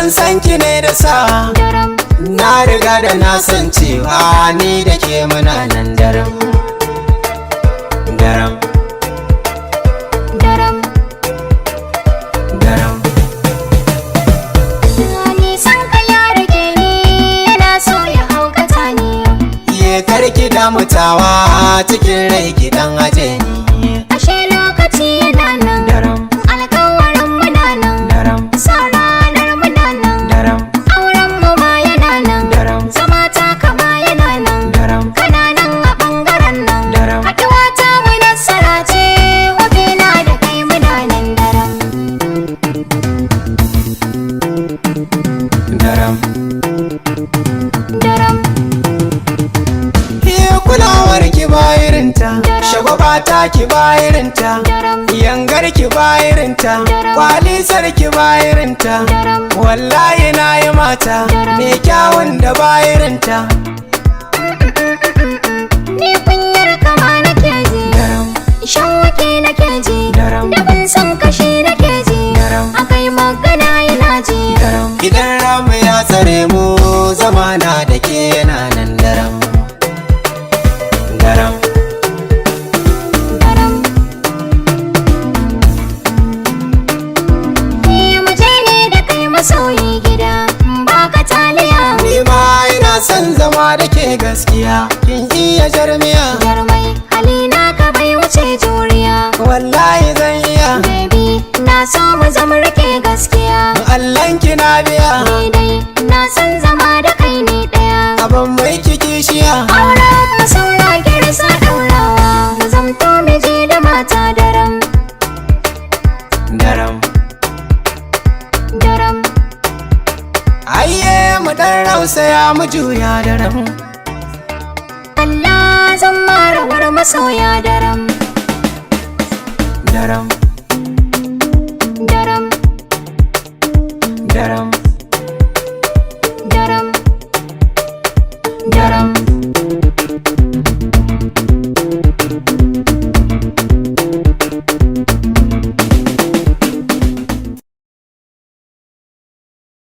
dan san ki ne da sa daram na riga da na san cewa ni da ke muna nan daram daram daram daram. ni san ka ya rage ni yana so ya haukata ni Ye karki damutawa cikin rai ki dan aje ni ashe lokaci yana nan daram alƙawarin muna nan daram sa ranar muna nan daram auren mu ma yana nan daram zama ta kama yana nan daram kana nan a ɓangaren nan daram haɗuwa ta mu nasara ce hotuna da kai muna nan daram daram. daram Iya kulawar ki bayirinta shagwaba ta ki bayirinta daram yangar ki bayirinta kwalisar ki bayirinta daram wallahi na yi mata me kyawun da bayirinta ni kunyar kama nake ji daram shan wake nake ji daram da ban san kashi nake ji daram akai magana yana ji daram. Idan ramu ya tsare mu zamana da ke yana nan daram daram daram ni muje ne da kai masoyi gida baka taliya ni ma ina son zama da ke gaskiya kin iya jarmiya jarmai halina ka bai wuce juriya wallahi zan iya baby na so mu zama rike gaskiya Allahn ki na biya ni dai na san zama da kai ne daya abin mai kikishiya auren mu saura girsa daurawa mu zamto miji da mata daram daram daram ayye mu dan rausaya mu juya daram Allah zan marawar masoya daram daram daram daram